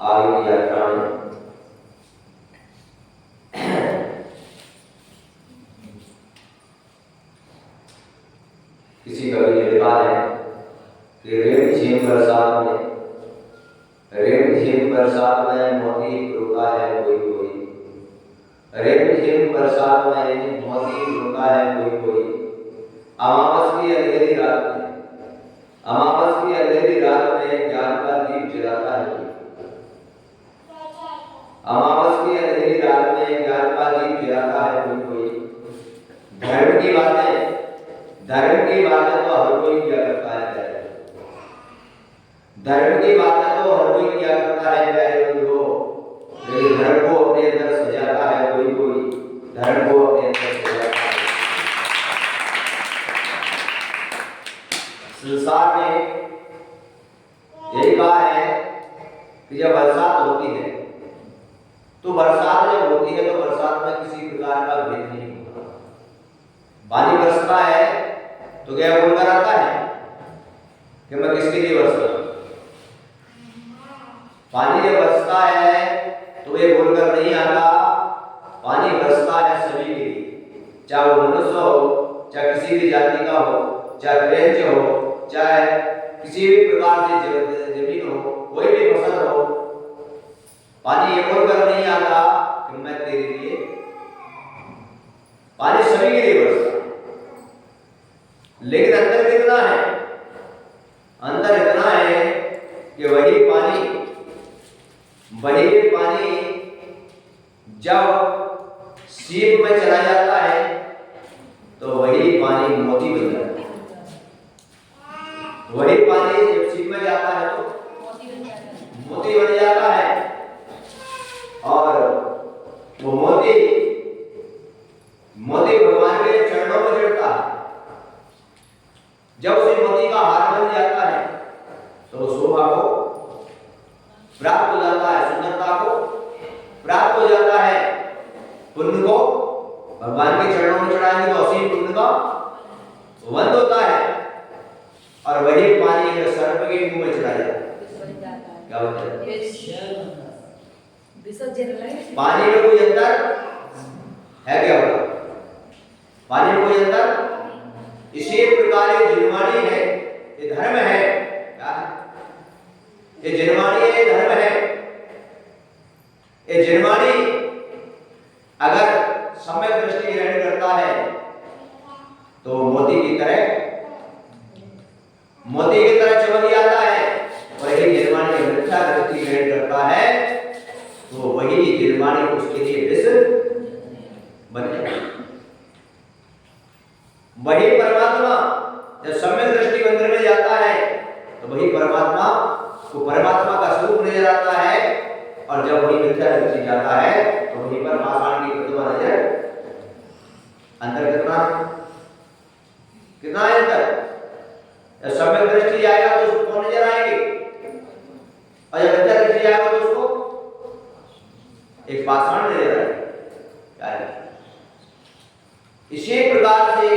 आगे यात्रा में किसी कवि ने लिखा है कि रेमझिम बरसात में मोती रुका है कोई कोई, रेमझिम बरसात में मोती रुका है कोई कोई। अमावस की अंधेरी रात में ज्ञान का दीप जलाता है कोई, अमावस की अंधेरी रात में ज्ञान का दीप जलाता है कोई कोई। धर्म की बातें तो हर कोई किया करता है, धर्म की बातें तो हर कोई किया करता है प्यारे बंधुओं, लेकिन धर्म को अपने अंदर सजाता है कोई कोई, धर्म को अपने अंदर सजाता है। संसार में यही कहा है कि जब बरसात होती है तो बरसात जब होती है तो बरसात में किसी प्रकार का भेद नहीं होता। पानी बरसता है तो क्या बोलकर आता है कि मैं किसके लिए बरस रहा हूं? पानी जब बरसता है तो ये बोलकर नहीं आता, पानी बरसता है सभी के लिए, चाहे वो मनुष्य हो, चाहे किसी भी जाति का हो, चाहे फ्रेंच हो, चाहे किसी भी प्रकार से जमीन हो, कोई भी फसल हो। पानी ये बोलकर नहीं आता कि मैं तेरे लिए, पानी सभी के लिए बरसता। लेकिन अंदर कितना है? अंदर इतना है कि वही पानी जब सीप में चला जाता है तो वही पानी मोती बन जाता है। वही पानी जब सीप में जाता है तो मोती बन जाता है, और वो मोती भगवान के चरणों में चढ़ता है। जब उसे मोती का हार बन जाता है तो शोभा को प्राप्त हो जाता है, सुंदरता को प्राप्त हो जाता है, पुण्य को भगवान के चरणों में चढ़ाएंगे तो असीम पुण्य का वंद होता है। और वही पानी अगर सर्प के मुंह में चढ़ा जाए क्या होता है? पानी में कोई अंतर है क्या होगा? पानी में कोई अंतर? इसी प्रकार ये जिनवाणी है, ये धर्म है, क्या है? ये जिनवाणी है, ये धर्म है। ये जिनवाणी अगर सम्यक दृष्टि ग्रहण करता है तो मोती की तरह चमक जाता है, और यही जिनवाणी मिथ्या दृष्टि ग्रहण करता है तो वही जिनवाणी उसके लिए विष बन जाता है। वही परमात्मा जब सम्यक दृष्टि मंदिर में जाता है तो वही परमात्मा को परमात्मा का स्वरूप नजर आता है, और जब वही मिथ्या दृष्टि जाता है तो वही पर पाषाण की प्रतिमा नजर। अंतर कितना है अंतर? जब सम्यक दृष्टि जाएगा तो उसको कौन नजर आएगी, और जब मिथ्या दृष्टि जाएगा तो उसको एक पाषाण नजर आएगा। इसी प्रकार से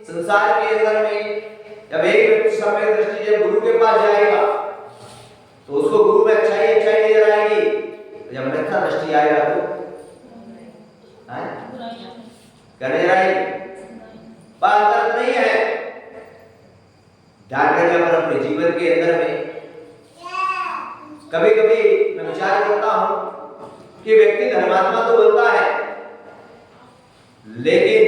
संसार के अंदर में जब एक व्यक्ति सम्यक दृष्टि जब गुरु के पास जाएगा तो उसको गुरु में अच्छाई नजर आएगी, जब मिथ्या दृष्टि आएगा तो क्या नजर आएगी? अंतर नहीं है। ध्यान रखिए पर अपने जीवन के अंदर में कभी कभी मैं विचार करता हूं कि व्यक्ति धर्मात्मा तो बनता है, लेकिन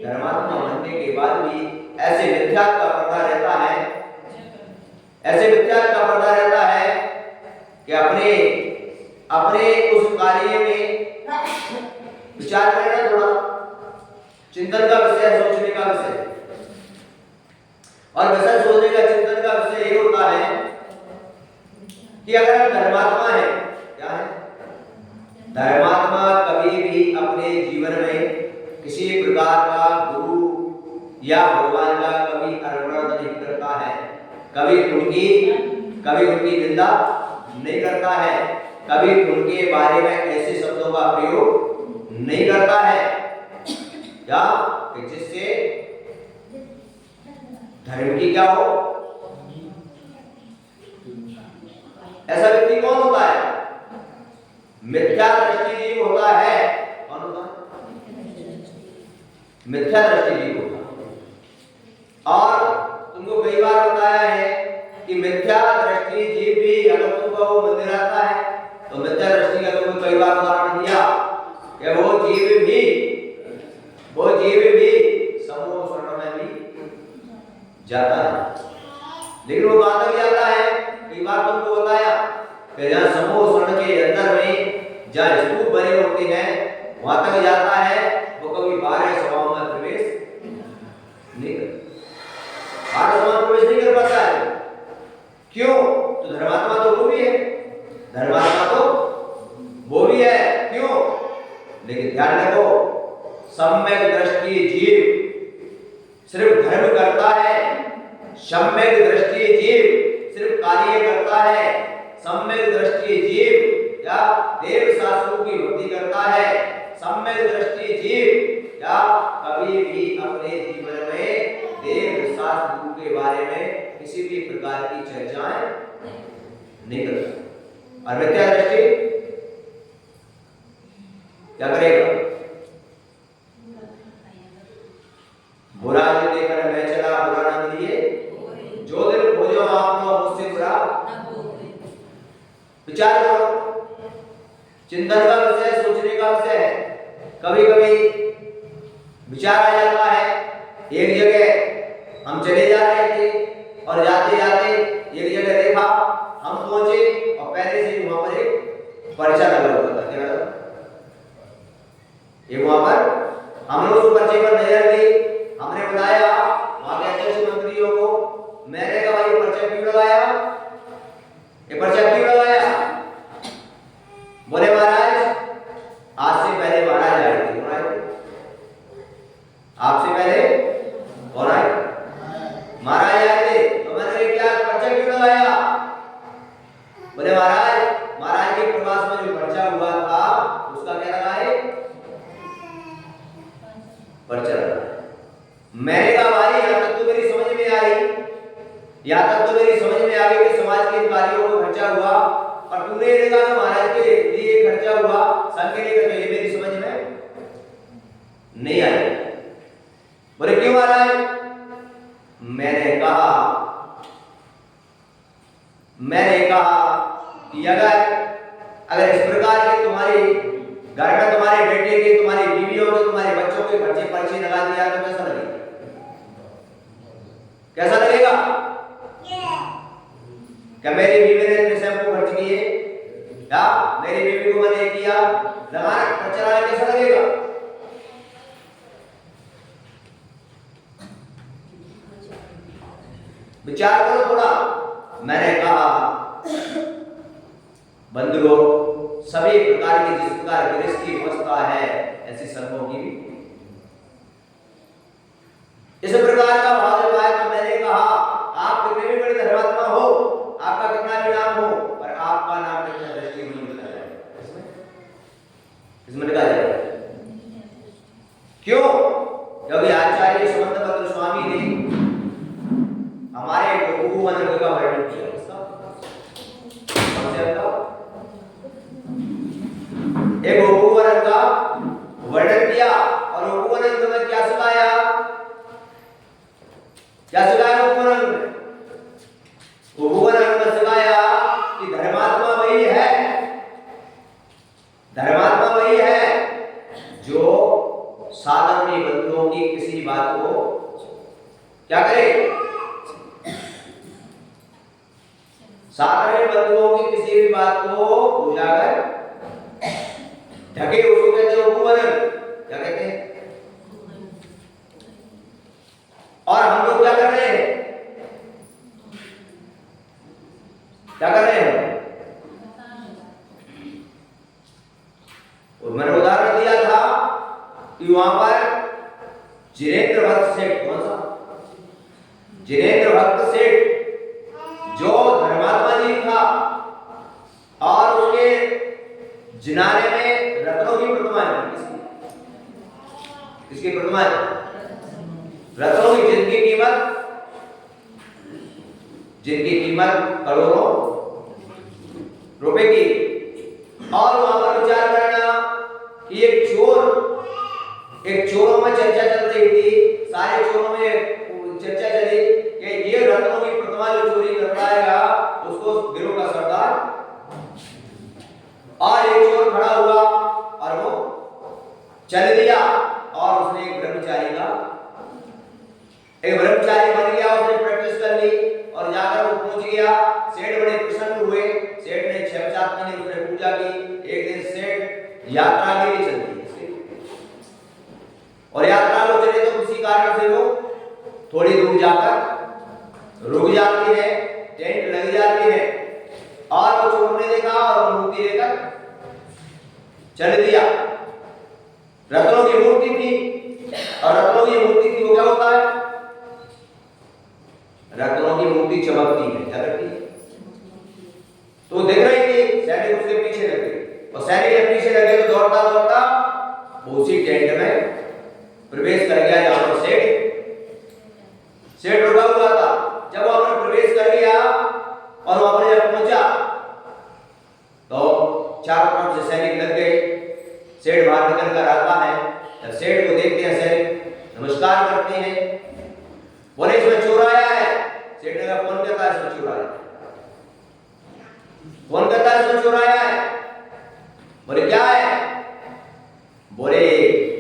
धर्मात्मा बनने के बाद भी ऐसे मिथ्यात्व का पर्दा रहता है, ऐसे मिथ्यात्व का पर्दा रहता है कि अपने उस कार्य में विचार करना, थोड़ा चिंतन का विषय, सोचने का सोचने का, चिंतन का विषय ये होता है कि अगर हम धर्मात्मा है, क्या है धर्मात्मा, कभी भी अपने जीवन में किसी प्रकार का गुरु या भगवान का कभी अर्पण नहीं करता है, कभी उनकी निंदा नहीं करता है, कभी उनके बारे में ऐसे शब्दों का प्रयोग नहीं करता है या जिससे धर्म की क्या हो। ऐसा व्यक्ति कौन होता है? मिथ्या दृष्टि जीव होता है। कौन होता है? मिथ्या दृष्टि जीव होता है। और तुमको कई बार बताया है कि मिथ्या दृष्टि जीव भी अगर तुमको वो मंदिर आता है तो मिथ्या दृष्टि का तुमको कई बार उदाहरण दिया कि वो जीव भी समूह स्वर्ण में भी जाता है, लेकिन वो कहां तक जाता है? कई बार तुमको बताया कि जहाँ समूह स्वर्ण के अंदर में जहाँ स्तूप बने होते हैं वहां तक जाता है, वो कभी बाहर सभाओं में प्रवेश नहीं करता, बाहर सभा में प्रवेश नहीं कर पाता है। क्यों? तो धर्मात्मा तो वो भी है, धर्मात्मा तो वो भी है। क्यों? लेकिन ध्यान रखो, सम्यक दृष्टि जीव सिर्फ धर्म करता है, सम्यक दृष्टि जीव सिर्फ कार्य करता है, सम्यक दृष्टि जीव या देव शास्त्रों की भक्ति करता है, सम्यक दृष्टि जीव या कभी भी अपने जीवन में देव शास्त्रों के बारे में किसी भी प्रकार की चर्चाएं नहीं करता। और मिथ्या दृष्टि क्या करेगा? बुरा जो देखकर मैं चला बुरा न लिए, जो दिन खोजो आपको मुझसे बुरा। विचार करो, चिंतन का विषय, सोचने का विषय है। कभी कभी विचार आ जाता है, एक जगह हम चले जा रहे थे और जाते जाते एक जगह देखा, हम पहुंचे और पहले से वहां पर एक पर्चा लगा हुआ था। क्या लगा? ये वहां पर हमने उस पर्चे पर नजर दी, हमने बताया वहां के अध्यक्ष मंत्रियों को, मैंने कहा भाई पर्चा क्यों लगाया, ये पर्चा क्यों लगाया? बोले महाराज आज से पहले महाराज आए थे। कौन आए? आपसे पहले कौन आए? महाराज आए थे। तो मैंने क्या पर्चा क्यों लगाया? बोले महाराज के प्रवास में जो पर्चा हुआ था उसका क्या लगा है? पर्चा लगा। मैंने कहा भाई यहाँ तक तो मेरी समझ में आई, यहाँ तक तो मेरी समझ में आ गई कि समाज के कार्यों को खर्चा हुआ, और तूने ये कहा महाराज के लिए खर्चा हुआ, संघ के लिए, ये मेरी समझ में नहीं आई। बोले क्यों महाराज? मैंने कहा कि अगर इस प्रकार के तुम्हारी घर में तुम्हारे बेटे के, तुम्हारी बीवियों के, तुम्हारे बच्चों के खर्चे पर्चे लगा दिया तो कैसा लगेगा? कैसा लगेगा? क्या मेरी बीवी ने इतने शैम्पू खर्च किए, या मेरी बीवी को मैंने किया लगाना पर्चा लगाना, कैसा लगेगा? विचार करो थोड़ा। मैंने कहा बंधुओं, सभी प्रकार की जिस प्रकार गृहस्थ की अवस्था है ऐसी सर्वों की भी इस प्रकार का भाव जब आया तो मैंने कहा आप कितने भी बड़े धर्मात्मा हो, आपका कितना भी नाम हो, पर आपका नाम कितना दृष्टि नहीं लिखा जाएगा, इसमें लिखा जाएगा। क्यों? क्योंकि आचार्य सुमंत स्वामी ने हमारे गोपुवन का वर्णन किया। एक गोपुवन का वर्णन किया और गोपुवन में क्या सिखाया? क्या सिखाया गोपुवन में? गोपुवन में सिखाया कि धर्मात्मा वही है, धर्मात्मा वही है जो साधारण बंधुओं की किसी बात को क्या करे? साधारण बंधुओं की किसी भी बात को उजागर ढके, उसको कहते हैं उपवन। क्या कहते हैं? और हम लोग क्या कर रहे हैं? जिनेंद्र भक्त सेठ जो धर्मात्मा जी था और उसके जिनारे में रत्नों की प्रतिमा है। किसकी प्रतिमा है? रत्नों की, जिनकी कीमत करोड़ों रुपए की। और वहां पर विचार करना कि एक चोरों में चर्चा चल रही थी, सारे चोरों में चर्चा चली कि ये रत्नों की प्रतिमा जो चोरी कर पाएगा उसको गिरोह का सरदार। और एक चोर खड़ा हुआ और वो चल दिया और उसने एक ब्रह्मचारी बन गया, उसने प्रैक्टिस कर ली और जाकर वो पहुंच गया। सेठ बड़े प्रसन्न हुए। सेठ ने 6-7 महीने उसने पूजा की। एक दिन सेठ यात्रा के लिए चलती है और यात्रा को चले तो किसी कारण से वो थोड़ी दूर जाकर रुक जाती है, टेंट लग जाती है और वो चोर ने देखा और मूर्ति लेकर चल दिया। रत्नों की मूर्ति थी और रत्नों की मूर्ति थी वो क्या होता है? रत्नों की मूर्ति चमकती है, क्या करती है? तो देख रही थी, सैनिक उसके पीछे लगे और सैनिक जब पीछे लगे तो दौड़ता दौड़ता उसी टेंट में प्रवेश कर गया जहां पर सेठ रुका हुआ था। जब वहां पर प्रवेश कर गया और वहां पर जब पहुंचा तो चारों तरफ से सैनिक लग गए। सेठ बाहर निकल कर आता है, जब सेठ को देखते हैं सैनिक नमस्कार करते हैं, बोले इसमें चोर आया है। सेठ ने कहा कौन कहता है इसमें चोर आया? कौन कहता है इसमें चोर आया है? बोले क्या है? बोले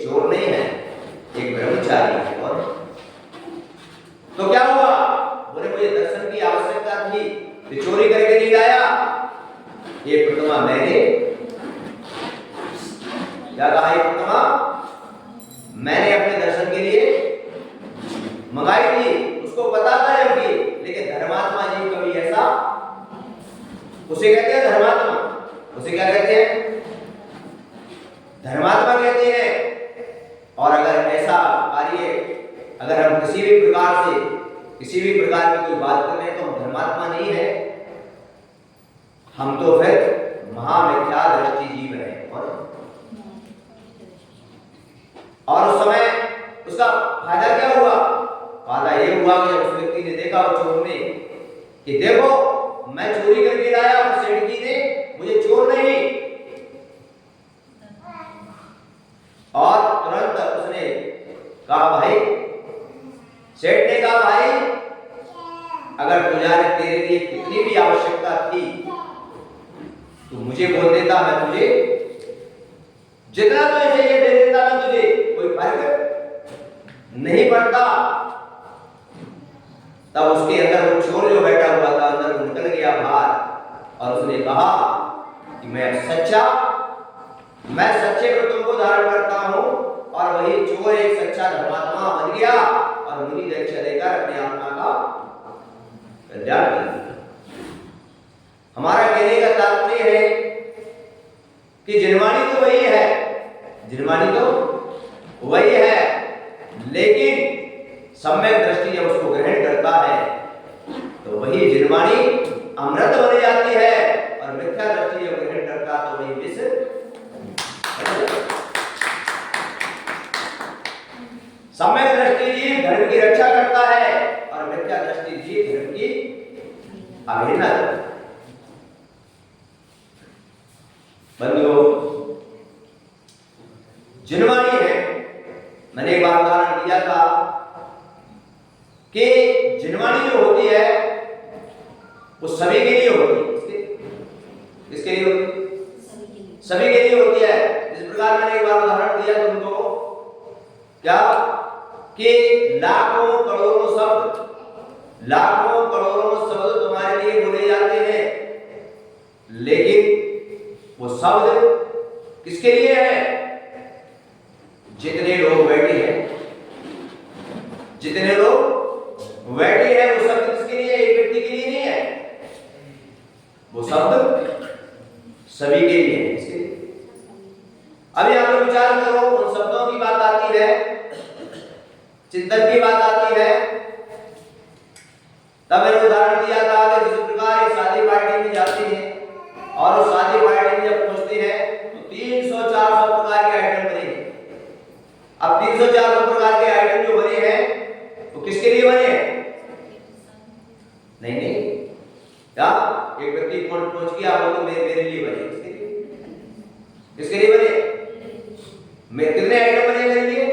चोर नहीं है, एक ब्रह्मचारी है। और तो क्या हुआ? बोले मुझे दर्शन की आवश्यकता थी, तो चोरी करके नहीं लाया। ये प्रतिमा मैंने क्या कहा? ये प्रतिमा मैंने अपने दर्शन के लिए मंगाई थी। उसको पता था कि, लेकिन धर्मात्मा जी कभी ऐसा, उसे कहते हैं धर्मात्मा। उसे क्या कहते हैं? धर्मात्मा कहते हैं। और अगर ऐसा कार्य, अगर हम किसी भी प्रकार की कोई बात कर रहे हैं तो हम धर्मात्मा नहीं है, हम तो फिर महामिथ्या दृष्टि जीव हैं। और उस समय उसका फायदा क्या हुआ? फायदा ये हुआ कि उस व्यक्ति ने देखा, उस चोर ने, कि देखो मैं चोरी करके लाया और सेठ जी ने मुझे चोर नहीं। और तुरंत उसने कहा भाई, सेठ ने कहा भाई अगर तेरे लिए कितनी भी आवश्यकता थी तो मुझे बोल देता, मैं तुझे जितना तुझे चाहिए दे देता, मैं तुझे कोई फर्क नहीं पड़ता। तब उसके अंदर वो चोर जो बैठा हुआ था अंदर वो निकल गया बाहर और उसने कहा कि मैं सच्चे व्रतों को धारण करता हूं। और वही चोर एक सच्चा धर्मात्मा बन गया और मुनि दीक्षा लेकर अपने आत्मा का कल्याण कर दिया। हमारा कहने का तात्पर्य है कि जिनवाणी तो वही है, लेकिन सम्यक दृष्टि जब उसको ग्रहण करता है तो वही जिनवाणी अमृत बन जाती है और मिथ्या दृष्टि जब ग्रहण करता तो वही विष। सम्यक दृष्टि जीव धर्म की रक्षा करता है और मिथ्या दृष्टि जीव धर्म की अवहेलना करता है। बंधुओं, जिनवाणी है, मैंने एक बार उदाहरण दिया था कि जिनवाणी जो होती है वो सभी के लिए होती है। किसके लिए होती है? सभी के लिए होती है। इस प्रकार मैंने एक बार उदाहरण दिया तुमको, क्या कि लाखों करोड़ों शब्द तुम्हारे लिए बोले जाते हैं, लेकिन वो शब्द किसके लिए है? जितने लोग बैठे हैं वो शब्द किसके लिए? एक व्यक्ति के लिए नहीं है, वो शब्द सभी के लिए है। इसके लिए अभी आप लोग विचार करो, उन शब्दों की बात आती है, चिंतन की बात आती है तब मैंने उदाहरण दिया था कि जिस प्रकार एक शादी पार्टी में जाते हैं और उस शादी पार्टी में जब पहुंचते हैं तो 300-400 प्रकार के आइटम बने। अब 300-400 प्रकार के आइटम जो बने हैं वो किसके लिए बने हैं? नहीं क्या एक व्यक्ति पहुंच गया वो तो मेरे लिए बने, किसके लिए बने? मैं कितने आइटम बने मेरे लिए?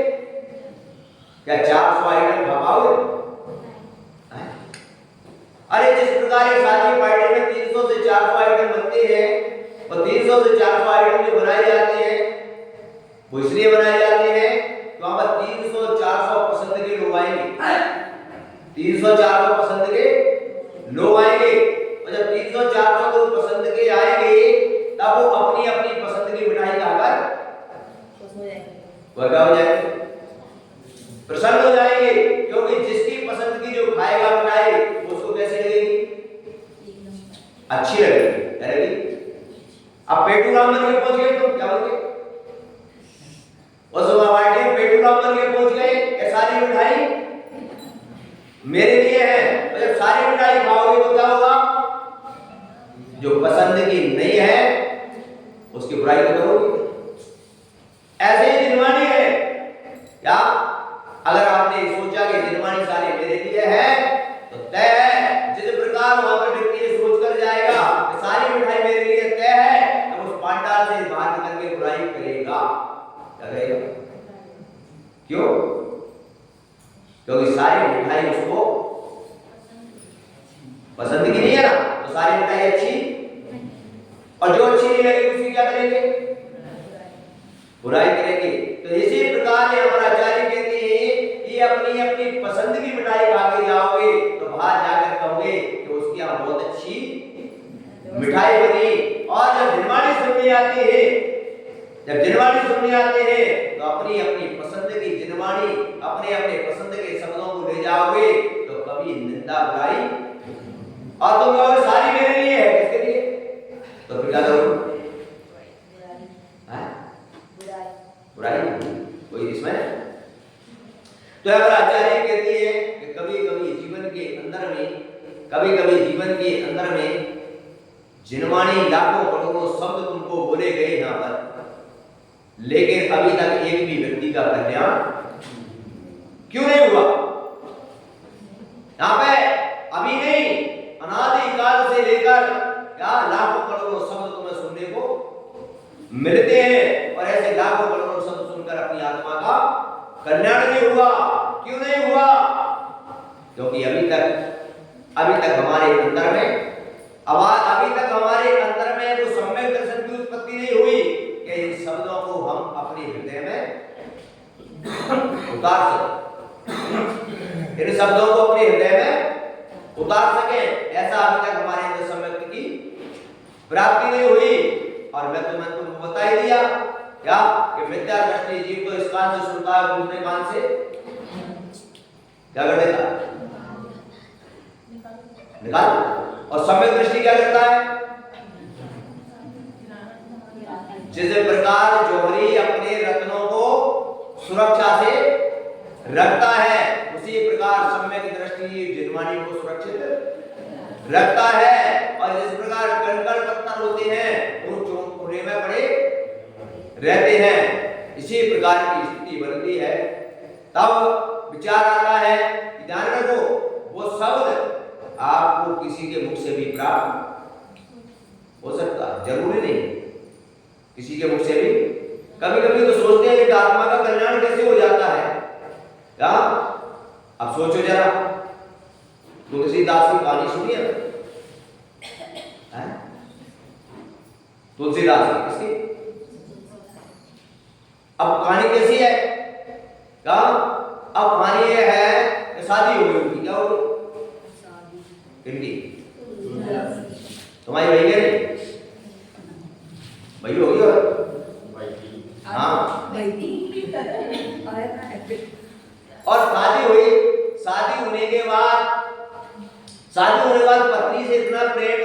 क्या 400 आइटम भापाओगे? अरे जिस प्रकार एक शादी पार्टी में 300 से 400 आइटम बनते हैं और 300 से 400 आइटम जो बनाए जाते हैं वो इसलिए बनाए जाते हैं तो वहां पर 300-400 पसंद के लोग आएंगे, 300-400 पसंद के लोग आएंगे और जब 300-400 लोग पसंद के आएंगे तब वो अपनी अपनी पसंद की मिठाई खाकर क्या हो जाएंगे? प्रसन्न हो जाएंगे, क्योंकि जिसकी पसंद की जो खाएगा मिठाई उसको कैसी लगेगी? अच्छी लगेगी। अब पेटू राम बन के पहुंच गए तो क्या बोलोगे? उस पार्टी में पेटू राम बन के पहुंच गए ये सारी मिठाई मेरे लिए है, तो जब सारी मिठाई खाओगे तो क्या होगा? जो पसंद की नहीं है उसकी बुराई तो करोगे। ऐसे ही जिनवानी है क्या? अगर आपने सोचा कि जिनवानी सारी मेरे लिए है तो तय है, जिस प्रकार वहां पर व्यक्ति ये सोच कर जाएगा कि सारी मिठाई मेरे लिए तय है तो उस पांडाल से बाहर निकल के बुराई करेगा। क्या करेगा? क्यों? क्योंकि सारी मिठाई उसको पसंद की नहीं है ना, तो सारी मिठाई अच्छी और जो अच्छी नहीं लगेगी उसकी क्या करेंगे? बुराई करेंगे। तो इसी प्रकार हमारा आचार्य कहते हैं कि अपनी अपनी पसंद की मिठाई खा के जाओगे तो बाहर जाकर कहोगे कि उसकी यहाँ बहुत अच्छी मिठाई बनी। और जब जिनवानी सुनने आते हैं, जब जिनवानी सुनने आते हैं तो अपनी अपनी पसंद की जिनवानी अपने अपने पसंद के शब्दों को ले जाओगे तो कभी निंदा बुराई और तुम कहोगे सारी मेरे लिए है, किसके लिए? तो फिर क्या करोगे? बुराई कोई इसमें। तो अगर आचार्य कहती है कि कभी कभी जीवन के अंदर में जिनवानी लाखों करोड़ों शब्द तुमको बोले गए यहाँ पर, लेकिन अभी तक एक भी व्यक्ति का कल्याण क्यों नहीं हुआ? यहाँ पे अभी नहीं, अनादि काल से लेकर क्या लाखों करोड़ों शब्द तुम्हें सुनने को मिलते हैं और ऐसे लाखों करोड़ों शब्द सुनकर अपनी आत्मा का कल्याण नहीं हुआ। क्यों नहीं हुआ? क्योंकि अभी तक हमारे अंदर में तो सम्यक दर्शन की उत्पत्ति नहीं हुई कि इन शब्दों को हम अपने हृदय में उतार सकें, इन शब्दों को अपने हृदय में उतार सकें। ऐसा अभी तक हमारे अंदर सम्यक की प्राप्ति नहीं हुई। और मैं तुमको बता ही दिया क्या कि मिथ्या दृष्टि जीव तो इस कान से सुनता है, दूसरे कान से क्या कर देता? निकाल। और सम्यक दृष्टि क्या करता है? जिस प्रकार जोहरी अपने रत्नों को सुरक्षा से रखता है उसी प्रकार सम्यक दृष्टि जिनवानी को सुरक्षित रखता है। और जिस प्रकार कंकड़ पत्थर होते हैं वो चोरी में पड़े रहते हैं, इसी प्रकार की स्थिति बनती है। तब विचार आता है कि ध्यान रखो वो शब्द आपको किसी के मुख से भी प्राप्त हो सकता है, जरूरी नहीं किसी के मुख से भी। कभी कभी तो सोचते हैं कि आत्मा का कल्याण कैसे हो जाता है क्या? अब सोचो जरा, तुलसीदास की कहानी सुनिए ना, तुलसीदास की किसकी? अब कहानी कैसी है क्या? अब कहानी ये है कि शादी हो गई उनकी। क्या हो गई? किनकी? तुम्हारी भाई है नहीं? भाई हो गई हाँ। और शादी हुई, शादी होने के बाद पत्नी से इतना प्रेम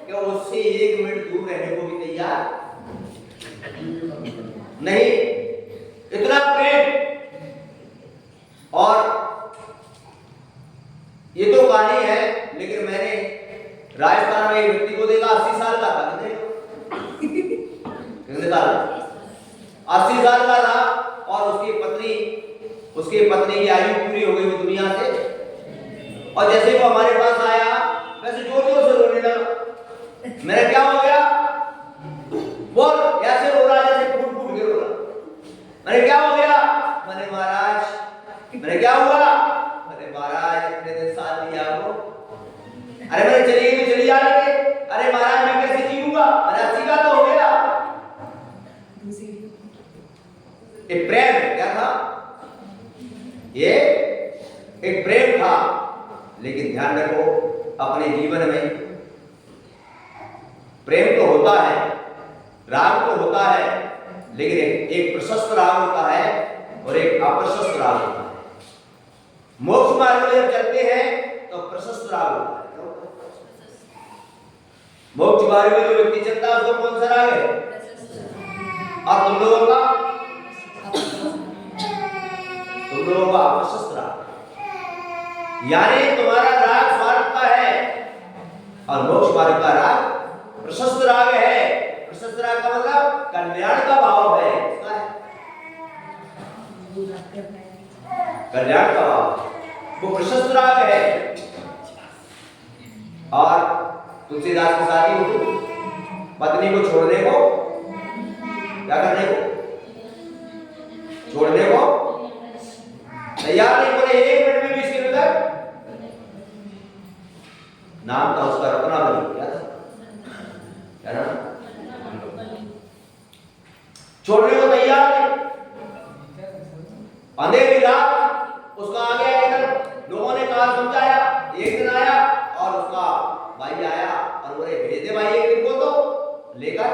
कि उससे 1 मिनट दूर रहने को भी तैयार नहीं, इतना प्रेम। और ये तो कहानी है, लेकिन मैंने राजस्थान में एक व्यक्ति को देखा, 80 साल का था। कितने साल? 80 साल का था। और उसकी पत्नी की आयु पूरी हो गई वो दुनिया से। और जैसे वो हमारे पास आया, वैसे जोर जोर से रोने लगा। मैंने क्या हो गया? बोल। ऐसे रो रहा जैसे फूट फूट के रो रहा। मैंने क्या हो गया? मैंने महाराज, मैंने क्या हुआ? मैंने महाराज इतने दिन साथ दिया वो। अरे मैंने चली गई तो चली जाने दे। अरे महाराज मैं कैसे जीऊंगा? मैंने 80 का तो हो गया। एक प्रेम क्या था? ये एक प्रेम था। लेकिन ध्यान रखो, अपने जीवन में प्रेम तो होता है, राग तो होता है, लेकिन एक प्रशस्त राग होता है और एक अप्रशस्त राग होता है। मोक्ष मार्ग में जब चलते हैं तो प्रशस्त राग होता है। मोक्ष मार्ग में जो व्यक्ति चलता है उसको कौन सा राग है? और तुम लोगों का अप्रशस्त राग। यानी तुम्हारा राग स्वार्थ का है और मोक्ष मार्ग का राग प्रशस्त राग है। प्रशस्त राग का मतलब कल्याण का भाव है। कल्याण का भाव वो प्रशस्त राग है। और तुलसीदास की शादी हुई, पत्नी को छोड़ने को, क्या करने को? छोड़ने को तैयार नहीं बोले। 1 मिनट में भी इसके अंदर नाम था उसका रत्नावली। क्या था? क्या नाम? छोड़ने को तैयार नहीं। अंधेरी रात उसका आ गया। इधर लोगों ने कहा, समझाया। एक दिन आया और उसका भाई आया और बोले भेज दे भाई एक दिन को तो लेकर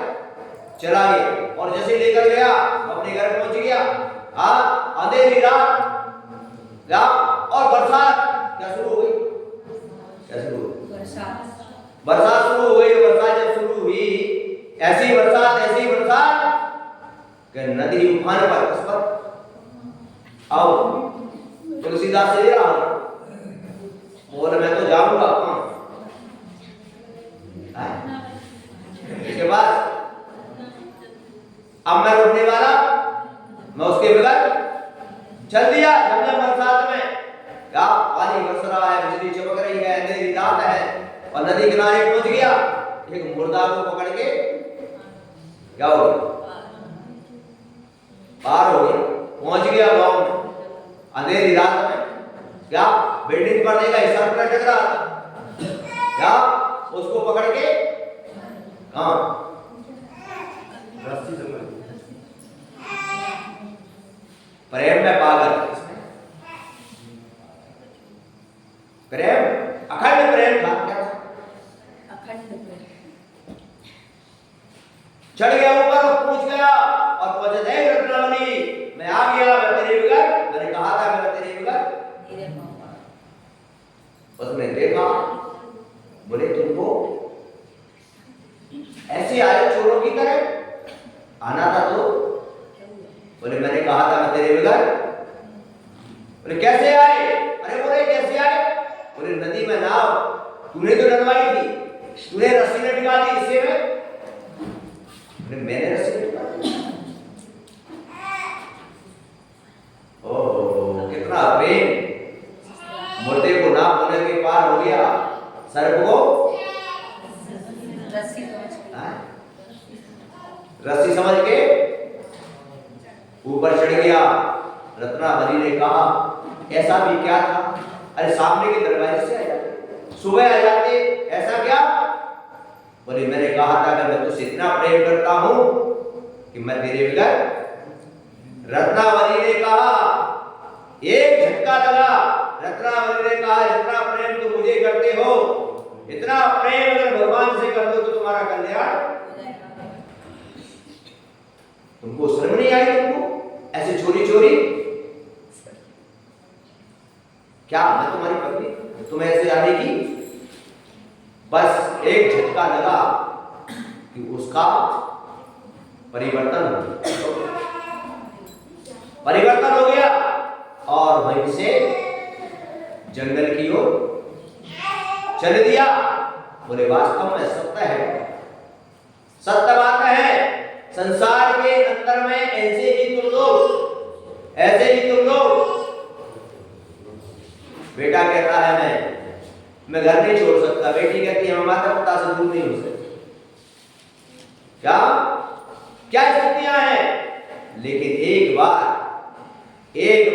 चला गया। और जैसे लेकर गया अपने घर पहुंच गया। अंधेरी रात और बरसात क्या शुरू हो गई? क्या शुरू हो गई? बरसात शुरू हो गई। बरसात जब शुरू हुई, ऐसी बरसात कि नदी उफान पर। किस पर? आओ तुलसीदास से ले रहा हूं। बोले मैं तो जाऊंगा कहां? इसके बाद अब मैं रुकने वाला, मैं उसके बगैर चल दिया। जब बरसात में क्या पानी बरस रहा है, बिजली चमक रही है, अंधेरी रात है और नदी किनारे पहुंच गया। एक मुर्दा को पकड़ के क्या हो गया? पार हो गया, पहुंच गया गांव में। अंधेरी रात में क्या बिल्डिंग पर नहीं गया, सर पर टकरा क्या उसको पकड़ के कहां? रस्सी से प्रेम में पागल। प्रेम अखंड प्रेम था। क्या था? अखंड प्रेम। चढ़ गया ऊपर और पूछ गया और पहुंचे देख रत्नावली मैं आ गया, मैं तेरे बगैर, मैंने कहा था मैं तेरे बगैर धीरे पाऊंगा। उसने देखा, बोले तुमको ऐसे आए चोरों की तरह आना था तो? बोले मैंने कहा था मैं तेरे बगैर। बोले कैसे आए? अरे बोले कैसे आए? बोले नदी में नाव तूने तो डलवाई थी, तूने रस्सी ने टिका दी इससे में। बोले मैंने रस्सी ने टिका दी। ओह कितना प्रेम! मुर्दे को नाव होने के पार हो गया, सर्प को रस्सी समझ के ऊपर चढ़ गया। रत्नावली ने कहा ऐसा भी क्या था? अरे सामने के दरवाजे से आ जाते, सुबह आ जाते, ऐसा क्या? बोले मैंने कहा था कि मैं तुझसे इतना प्रेम करता हूं कि मैं तेरे बगैर। रत्नावली ने कहा, एक झटका लगा। रत्नावली ने कहा जितना प्रेम तुम मुझे करते हो, इतना प्रेम अगर भगवान से कर दो तो तुम्हारा कल्याण। तुमको शर्म नहीं आई? तुमको ऐसे चोरी चोरी? क्या मैं तुम्हारी पत्नी, तुम्हें ऐसे आने की? बस एक झटका लगा कि उसका परिवर्तन हो गया। परिवर्तन हो गया और वहीं से जंगल की ओर चल दिया। बोले वास्तव में सत्य है, सत्य बात है। संसार के अंदर में ऐसे ही तुम लोग, ऐसे ही तुम लोग। बेटा कहता है मैं घर नहीं छोड़ सकता, बेटी कहती है मैं माता पिता से दूर नहीं हो सकती। क्या क्या स्थितियां हैं। लेकिन एक बार जिस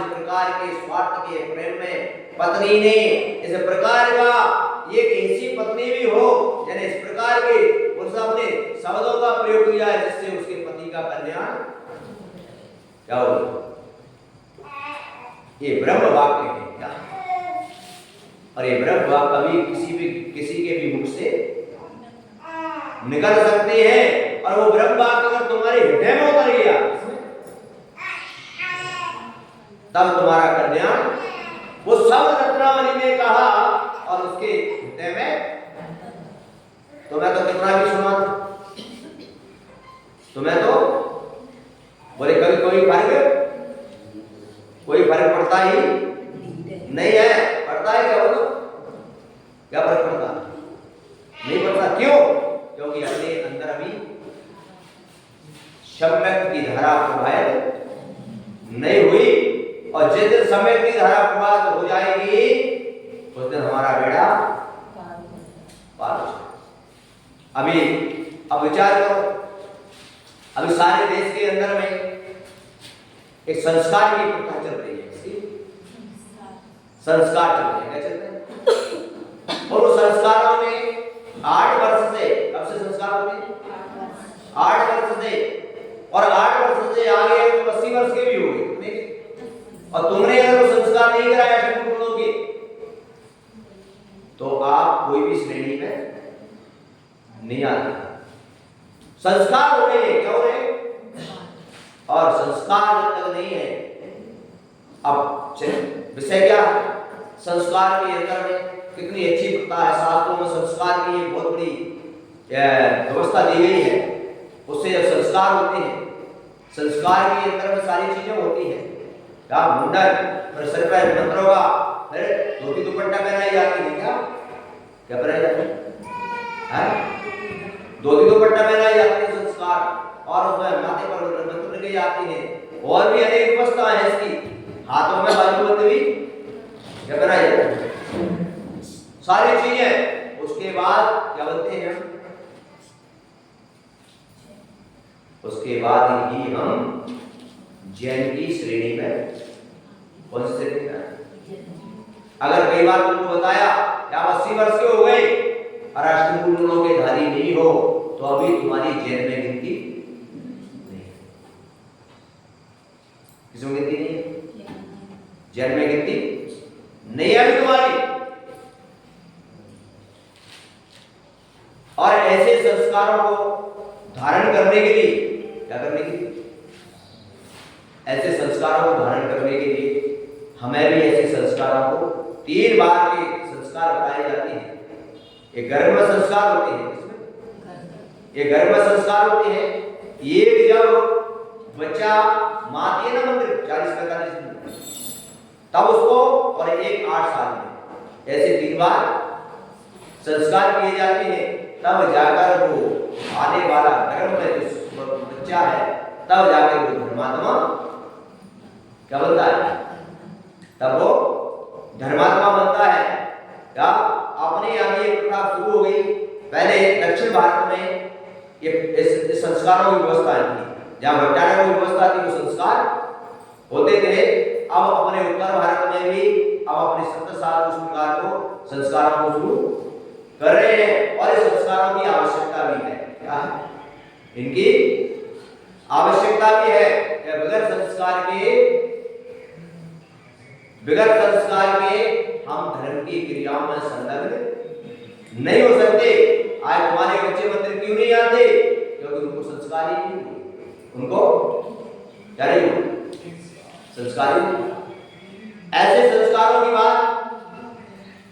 प्रकार के स्वार्थ के प्रेम में पत्नी ने इस प्रकार का एक ऐसी पत्नी भी हो यानी इस प्रकार के उस अपने शब्दों का प्रयोग किया है जिससे उसके पति का कल्याण क्या हो, ये ब्रह्म वाक्य है क्या। और ये ब्रह्म वाक्य कभी किसी के भी मुख से निकल सकते हैं। और वो ब्रह्म वाक्य अगर तुम्हारे हृदय में उतर गया तब तुम्हारा कल्याण। वो सब रत्नावली ने कहा और उसके हृदय में तुम्हें तो कितना भी सुना, तुम्हें तो बोले कभी कोई फर्क पड़ता ही नहीं है। पड़ता है क्या बोलो, क्या फर्क पड़ता नहीं पड़ता। क्यों? क्योंकि अपने अंदर अभी सम्यक की धारा प्रवाहित नहीं हुई। और जिस दिन सम्यक की धारा प्रवाहित हो जाएगी उस दिन हमारा बेड़ा पार हो जाएगा। अब विचार करो, अभी सारे देश के अंदर में एक संस्कार की प्रथा चल रही है। संस्कार चल रहे हैं, क्या चल रहे हैं? और उस संस्कारों में 8 वर्ष से, कब से संस्कार होते हैं? 8 वर्ष से। और 8 वर्ष से आगे तो 80 वर्ष के भी हो गए। और तुमने अगर वो संस्कार नहीं कराया गुरुओं के तो आप कोई भी श्रेणी में नहीं आते। संस्कार हो रहे हैं, क्या हो रहे हैं? और संस्कार जब तक नहीं है, अब विषय क्या है? संस्कार के अंदर में कितनी अच्छी प्रथा है, शास्त्रों में संस्कार की एक बहुत बड़ी व्यवस्था दी गई है। उससे जब संस्कार होते हैं, संस्कार के अंदर में सारी चीजें होती हैं। क्या मुंडन और सर पर मंत्र होगा, फिर धोती दुपट्टा पहनाई जाती है। क्या पहनाई जाती है? धोती दुपट्टा पहनाई जाती है संस्कार। और उसमें माथे पर मंत्र लिखे जाते हैं। और भी अनेक व्यवस्था है इसकी। हाथों में बाजूबंद भी क्या पहनाई जाती है, सारी चीजें। उसके बाद क्या बोलते हैं हम? उसके बाद ही हम जैन की श्रेणी में, कौन सी श्रेणी में? अगर कई बार तुमको बताया कि आप 80 वर्ष के हो गए और अष्टमूल गुणों के धारी नहीं हो तो अभी तुम्हारी जैन में गिनती नहीं। किसमें गिनती नहीं है? जैन में गिनती नहीं है अभी तुम्हारी। और ऐसे संस्कारों को धारण करने के लिए क्या करने के लिए? ऐसे संस्कारों को धारण करने के लिए हमें भी ऐसे संस्कारों को 3 बार के संस्कार बताए जाते हैं। ये गर्भ में संस्कार होते हैं। ये गर्भ में संस्कार होते हैं। ये जब बच्चा माँ के ना मंदिर 40-45 दिन तब उसको, और एक 8 साल में, ऐसे 3 बार संस्कार किए जाते हैं। तब जाकर वो आने वाला गर्भ में जो बच्चा है तब जाकर वो धर्मात्मा क्या बनता है? तब वो धर्मात्मा बनता है। क्या अपने यहाँ ये प्रथा शुरू हो गई। पहले दक्षिण भारत में ये इस संस्कारों की व्यवस्था थी, जहाँ भट्टारा की व्यवस्था थी, वो संस्कार होते थे। अब अपने उत्तर भारत में भी अब अपने 70 साल उस प्रकार को संस्कारों को शुरू कर रहे हैं। और इस संस्कारों की आवश्यकता भी है। क्या है? इनकी आवश्यकता भी है। बगैर संस्कार के हम धर्म की क्रियाओं में संलग्न नहीं हो सकते। आज तुम्हारे बच्चे मंदिर क्यों नहीं आते? क्योंकि उनको संस्कार ही नहीं हुए। उनको क्या नहीं हुआ? संस्कार ही नहीं। ऐसे संस्कारों की बात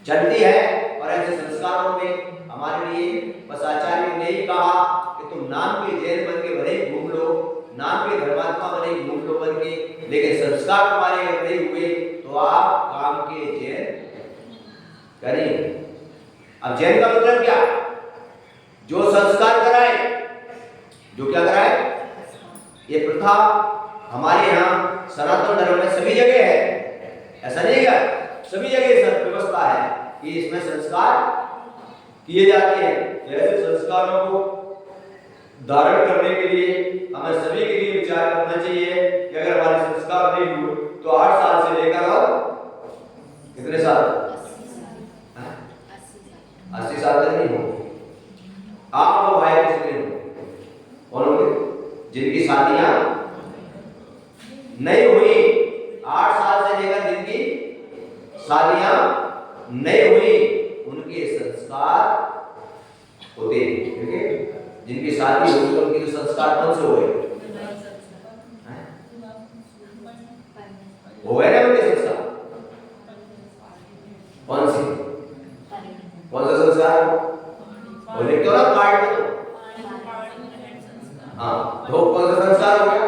चलती है। और ऐसे संस्कारों में हमारे लिए बस आचार्य ने ही कहा कि तुम नाम के जैन बन के भले घूम लो, नाम के धर्मात्मा बने, मूल लोग बन के, लेकिन संस्कार तुम्हारे अगर नहीं हुए तो आप काम के जैन करेंगे। अब जैन का मतलब क्या? जो संस्कार कराए, जो क्या कराए? ये प्रथा हमारे यहाँ सनातन धर्म में सभी जगह है, ऐसा नहीं है, सभी जगह सब व्यवस्था है कि इसमें संस्कार किए जाते हैं। ऐसे संस्कारों को धारण करने के लिए हमें सभी के लिए विचार करना चाहिए कि अगर हमारे संस्कार नहीं हुए तो 8 साल से लेकर और कितने साल? 80 साल तक नहीं हो। आप तो भाई कितने हो? कौन होंगे? जिनकी शादियां नहीं हुई, 8 साल से लेकर जिनकी शादियां नहीं हुई, उनके संस्कार होते हैं। ठीक है, जिनकी शादी हुई तो उनके संस्कार कौन से हुए? हो गए ना उनके संस्कार? कौन सा संस्कार? वो लिखते हो ना कार्ड में, तो हाँ, तो कौन सा संस्कार हो गया?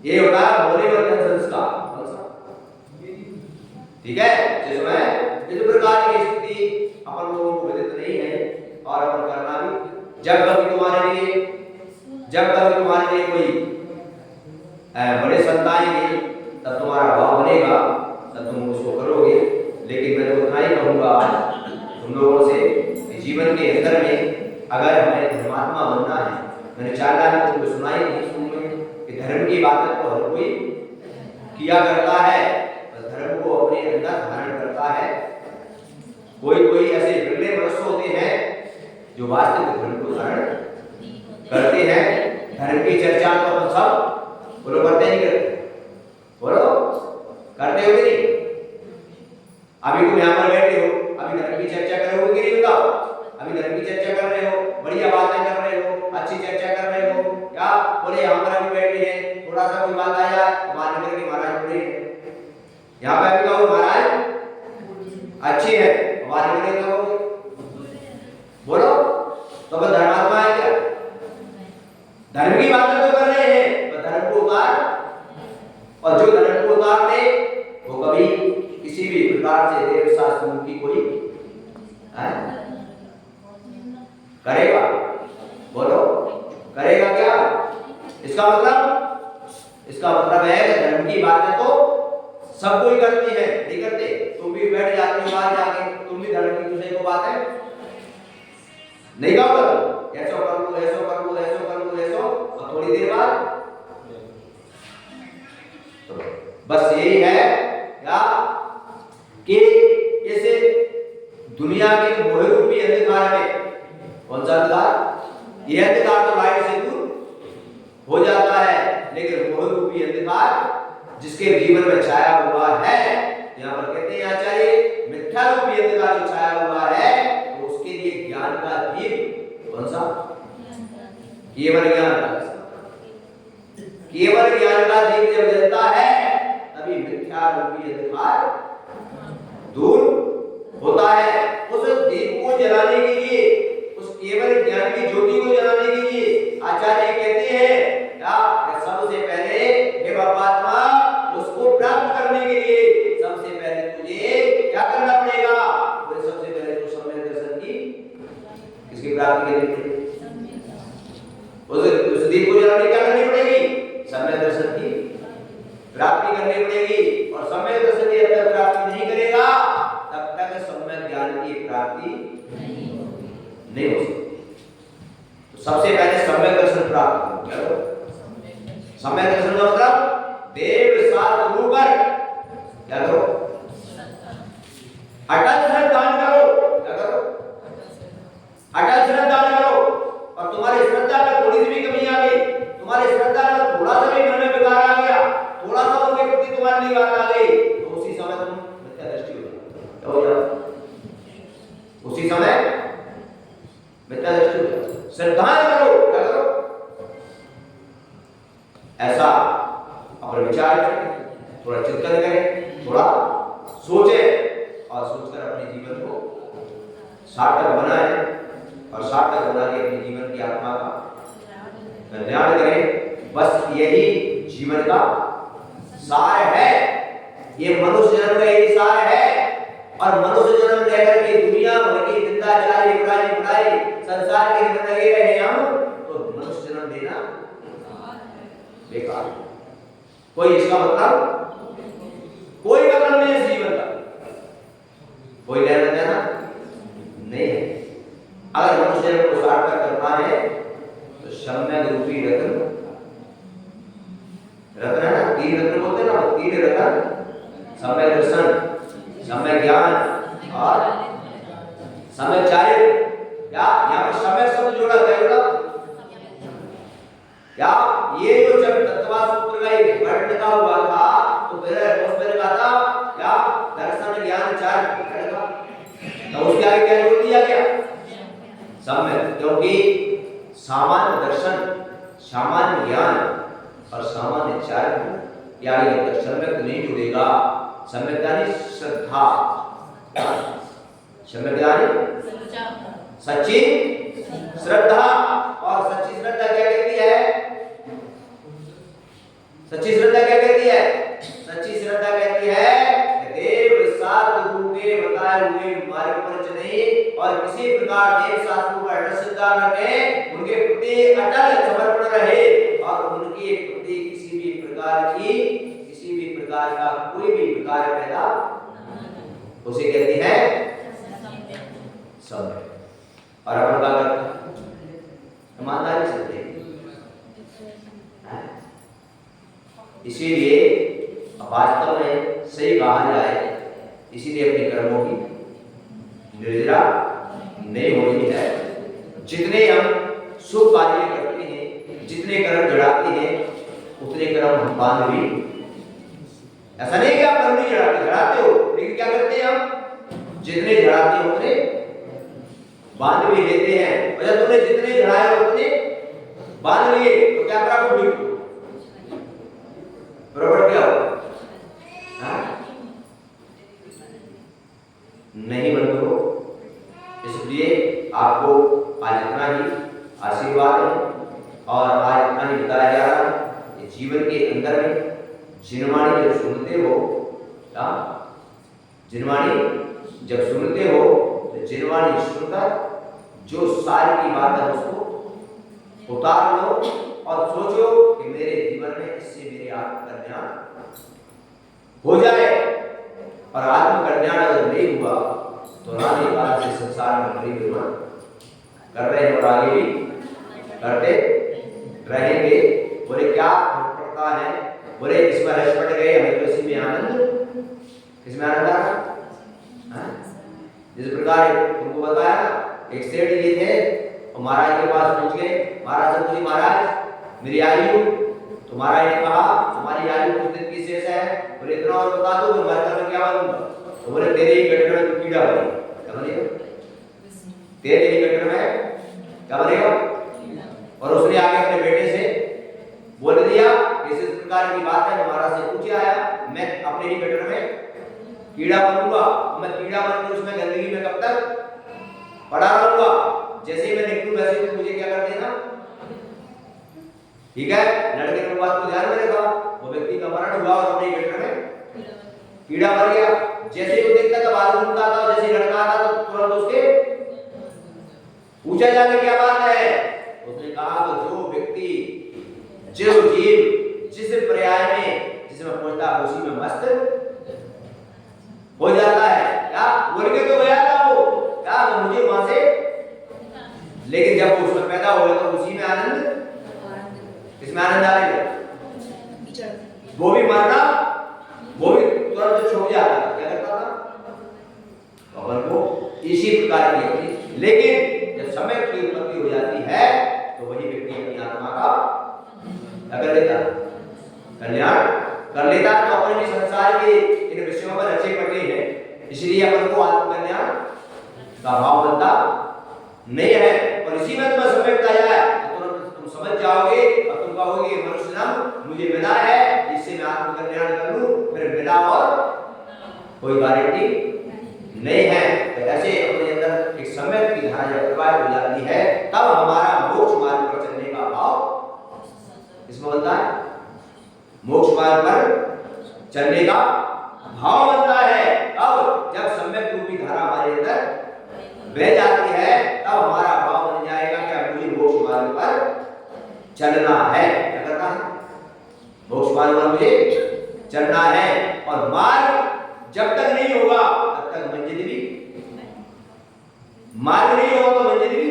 ये होता है होली वर्धन संस्कार। कौन सा? ठीक है, जिसमें इस प्रकार की स्थिति अपन लोगों को विदित नहीं है और अपन करना भी, जब कभी तुम्हारे लिए कोई बड़े संत आएंगे तब तुम्हारा भाव बनेगा, तब तुम उसको करोगे। लेकिन मैं तो उतना ही कहूँगा आज तुम लोगों से कि जीवन के अंदर में अगर हमें धर्मात्मा बनना है, मैंने 4 लाख तुमको सुनाई थी शुरू में कि धर्म की बात तो हर कोई किया करता है, धर्म को अपने अंदर धारण करता है। कोई ऐसे बिरले मनुष्य होते हैं जो वास्तविक धर्म को धारण करते हैं। धर्म की चर्चा तो हम सब बोलो करते नहीं करते? बोलो करते हो कि नहीं? अभी तुम यहाँ पर बैठे हो, अभी धर्म की चर्चा कर रहे हो कि नहीं? बताओ, अभी धर्म की चर्चा कर रहे हो, बढ़िया बातें कर रहे हो, अच्छी चर्चा कर रहे हो क्या? बोले यहाँ पर अभी बैठे हैं, थोड़ा सा कोई बात आया तो मान करके महाराज बोले, यहाँ पे अभी कहो महाराज अच्छी है, मान करके कहो, बोलो तो बस धर्मात्मा है क्या? धर्म की बातें तो कर रहे हैं, पर धर्म को उतार, और जो धर्म को उतार ले वो कभी किसी भी प्रकार से देव शास्त्र की कोई करेगा? बोलो करेगा क्या? इसका मतलब है कि धर्म की बातें तो सब कोई करती है, नहीं करते? तुम भी बैठ जाते हो बाहर जाके, तुम भी धर्म की दूसरे को बातें नहीं कहोगे, ऐसो कर लो, ऐसो कर लो, ऐसो कर लो, ऐसो, और थोड़ी देर बाद तो बस यही है क्या कि जैसे दुनिया के मोह रूपी अंधकार में, कौन सा अंधकार? यह अंधकार तो लाइट से दूर हो जाता है, लेकिन मोह रूपी अंधकार जिसके जीवन में छाया हुआ है, यहाँ पर कहते हैं आचार्य, मिथ्या रूपी अंधकार जो छाया हुआ है, तो उसके लिए ज्ञान का दीप कौन सा? केवल ज्ञान का दीप जब जलता है तभी मिथ्या रूपी अंधकार दूर होता है। उस दीप को जलाने के लिए, उस केवल ज्ञान की ज्योति को जलाने के लिए आचार्य कहते हैं क्या? सबसे पहले हे परमात्मा, उसको प्राप्त करने के लिए सबसे पहले तुझे क्या करना पड़ेगा? बोले सबसे पहले तो सम्यक दर्शन की किसकी प्राप्ति करनी पड़ेगी? उस दीप को जलाने क्या करनी पड़ेगी? सम्यक दर्शन की प्राप्ति करनी पड़ेगी। और सम्यक दर्शन की जब तक प्राप्ति नहीं करेगा तब तक सम्यक ज्ञान की प्राप्ति नहीं हो सकती। तो सबसे पहले सम्यक दर्शन प्राप्त करो। सम्यक दर्शन का मतलब देव शास्त्र रूपर क्या करो? अटल श्रद्धा करो। क्या करो? अटल श्रद्धा करो। और तुम्हारी श्रद्धा में थोड़ी सी भी कमी आ गई, तुम्हारी श्रद्धा में थोड़ा सा भी मन में विकार आ गया, थोड़ा सा उनके प्रति तुम्हारी निगाह आ गई, तो उसी समय तुम मिथ्या दृष्टि हो जाती, उसी समय मिथ्या दृष्टि हो जाती। श्रद्धा करो। क्या करो? ऐसा अपना विचार करें, थोड़ा चिंतन करें, थोड़ा सोचें और सोचकर अपने जीवन को सार्थक बनाएं और सार्थक बना के अपने जीवन की आत्मा का कल्याण करें। बस यही जीवन का सार है। ये मनुष्य जन्म का यही सार है। और मनुष्य जन्म लेकर के दुनिया भर की निंदाचारी बुराई संसार के में लगे रहे हम, तो मनुष्य जन्म लेना बेकार। कोई इसका मतलब कोई मतलब नहीं है जीवन का, कोई लेना देना नहीं है। अगर मनुष्य जन्म को सार्थक करना है तो सम्यक रूपी रत्न है ना, तीन रत्न बोलते हैं ना, तीन रत्न, सम्यक दर्शन, सम्यक ज्ञान और सम्यक चारित्र। क्या यहाँ पर सम्यक शब्द जोड़ा, क्या जोड़ा? क्या ये जो जब तत्ववाद सूत्र का एक वर्ड लगा हुआ था तो पहले कहा था क्या? दर्शन ज्ञान चारित्र का, तो उसके आगे क्या जोड़ दिया गया? सम्यक। क्योंकि सामान्य दर्शन, सामान्य ज्ञान और सामान्य चारित्र या ये सम्यक नहीं जुड़ेगा। सम्यक यानी श्रद्धा, सम्यक यानी सच्ची श्रद्धा। और सच्ची श्रद्धा क्या कहती है? सच्ची श्रद्धा क्या कहती है? सच्ची श्रद्धा कहती है देव शास्त्र रूपे बताए हुए मार्ग पर चले और किसी प्रकार देव शास्त्र को अटल श्रद्धा रखे, उनके प्रति अटल समर्पण रहे और उनके प्रति किसी भी प्रकार का कोई भी विकार पैदा, उसे कहती है सम्यक। और अपन क्या करते हैं? ईमानदारी से देते। इसीलिए वास्तव में सही कहा जाए, इसीलिए अपने कर्मों की निर्जरा नहीं होनी है। जितने हम शुभ कार्य करते हैं, जितने कर्म जड़ाते हैं, उतने कर्म हम बांध भी। ऐसा नहीं कि आप कर्म नहीं जड़ाते हो, लेकिन क्या करते हैं हम? जितने जड़ाते हैं उतने बांध भी लेते हैं। और जब तुमने जितने जड़ाए उतने बांध लिए तो क्या प्राप्त हुई? बराबर क्या हो? नहीं बंधु हो। इसलिए आपको आज इतना ही आशीर्वाद है और आज इतना ही बताया जा रहा है। ये जीवन के अंदर में जिनवाणी जब सुनते हो, क्या जिनवाणी जब सुनते हो तो जिनवाणी सुनकर जो सारी की बात है उसको उतार लो और सोचो कि मेरे जीवन में इससे मेरे आत्मकल्याण हो जाए। और आत्मकल्याण अगर नहीं हुआ तो रानी काल से संसार में परिभ्रमण कर रहे हैं और आगे भी करते रहेंगे। बोले क्या पड़ता है? बोले इसमें रस पट गए, हमें तो इसी में आनंद, इसमें आनंद आ रहा। जिस प्रकार तुमको बताया ना, एक सेठ जी थे और महाराज के पास पहुंच गए। महाराज से पूछे, महाराज मेरी आयु, तो महाराज ने कहा तुम्हारी आयु कुछ दिन की शेष है, बोले इतना और बता दो तो मरकर मैं क्या बनूंगा? तो बोले तेरे ही गठर में कीड़ा बनेगा। क्या बनेगा? तेरे ही गठर में क्या बनेगा? और उसने आगे अपने बेटे से बोल दिया इस प्रकार की बात है, महाराज से पूछे आया, मैं अपने ही गठर में कीड़ा बनूंगा। मैं कीड़ा बनकर उसमें गंदगी में कब तक पड़ा रहूंगा? जैसे ही मैं निकलूं वैसे तो मुझे क्या कर देना। ठीक है, लड़के ने बात को ध्यान में रखा। वो व्यक्ति का मरण हुआ और अपने गठर में कीड़ा मर गया। जैसे ही वो देखता था बाथरूम में आता, जैसे लड़का आता तो तुरंत उसके पूछा जाके क्या बात है? उसने कहा तो जो व्यक्ति जो जीव जिस पर्याय में जिसमें पहुंचता है उसी में मस्त हो जाता है। क्या बोल के तो गया था वो, क्या तो मुझे वहां से, लेकिन जब वो उसमें पैदा हो गया तो उसी में आनंद, किसमें आनंद आ रहा है? वो भी मरना, वो भी तुरंत छूट जाता था। क्या करता था? अपन को इसी प्रकार की अपनी, लेकिन जब समय की उत्पत्ति हो जाती है तो वही व्यक्ति अपनी आत्मा का कर लेता, कल्याण कर लेता। तो अपन भी संसार के इन विषयों पर अच्छे पढ़े हैं, इसलिए अपन को आत्मकल्याण का भाव बनता नहीं है। और इसी में तुम्हें सम्यक आया है तो तुम समझ जाओगे और तुम कहोगे मनुष्य जन्म मुझे मिला है, इससे मैं आत्मकल्याण कर लूं, फिर मिला और कोई गारंटी नहीं है। तो ऐसे अपने अंदर एक सम्यक की धारा जब प्रवाहित हो जाती है तब हमारा इसमें बनता है मोक्ष मार्ग पर चलने का भाव बनता है। अब जब सम्यक रूपी धारा हमारे अंदर बह जाती है तब हमारा भाव बन जाएगा कि मुझे मोक्ष मार्ग पर चलना है। क्या करना है? मोक्ष मार्ग पर मुझे चलना है। और मार्ग जब तक नहीं होगा तब तक मंजिल भी, मार्ग नहीं होगा तो मंजिल भी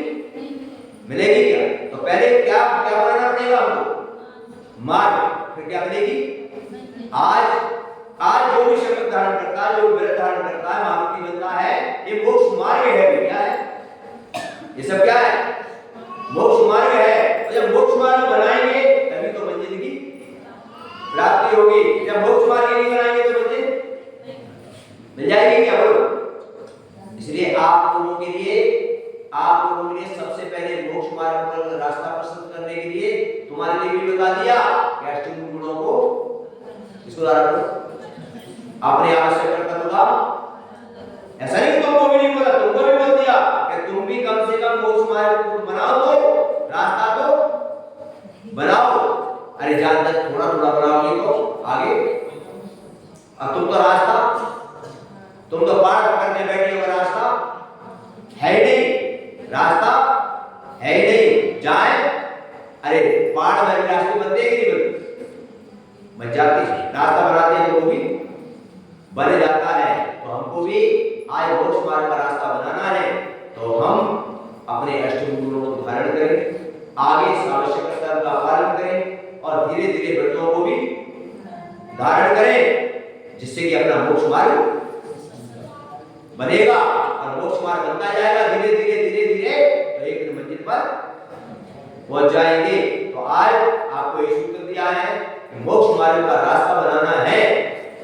मिलेगी क्या? तो पहले क्या क्या बनाना पड़ेगा हमको? मार्ग। फिर क्या मिलेगी? आज जो भी शब्द धारण करता है, जो व्रत धारण करता है, महामुक्ति बनता है, ये मोक्ष मार्ग है। क्या है ये सब? क्या है? मोक्ष मार्ग है। तो जब मोक्ष मार्ग बनाएंगे तभी तो मंजिल की प्राप्ति होगी। जब मोक्ष मार्ग नहीं बनाएंगे तो मंजिल मिल जाएगी क्या? बोलो। इसलिए आप लोगों के लिए सबसे पहले मोक्ष मार्ग पर रास्ता प्रशस्त करने के लिए तुम्हारे लिए भी बता दिया कि अष्टमूल गुणों को इसको धारण करो, अपने आवश्यक कर्तव्य का। ऐसा नहीं तुमको भी नहीं बोला, तुमको भी बोल दिया कि तुम भी कम से कम मोक्ष मार्ग बनाओ, तो रास्ता तो बनाओ। अरे जहां तक थोड़ा थोड़ा बनाओगे तो आगे। अब तुम तो रास्ता, तुम तो पाठ करने बैठे हो, रास्ता है ही नहीं, रास्ता है ही नहीं। जाए अरे पाठ में भी रास्ते बनते कि नहीं बनते? बन जाते हैं। रास्ता बनाते हैं तो वो भी बन जाता है। तो हमको भी आज मोक्ष मार्ग का रास्ता बनाना है, तो हम अपने अष्टमूल गुणों को धारण करें, आगे आवश्यक कर्तव्य का पालन करें और धीरे धीरे व्रतों को भी धारण करें, जिससे कि अपना मोक्ष मार्ग बनेगा। और मोक्ष मार्ग बनता जाएगा धीरे धीरे धीरे धीरे, तो एक दिन मंजिल पर पहुंच जाएंगे। तो आज आपको ये सूत्र दिया है कि मोक्ष मार्ग का रास्ता बनाना है,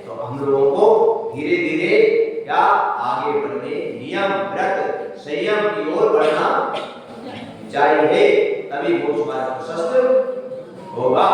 तो हम लोगों को धीरे धीरे क्या आगे बढ़ने, नियम व्रत संयम की ओर बढ़ना चाहिए, तभी मोक्ष मार्ग प्रशस्त होगा।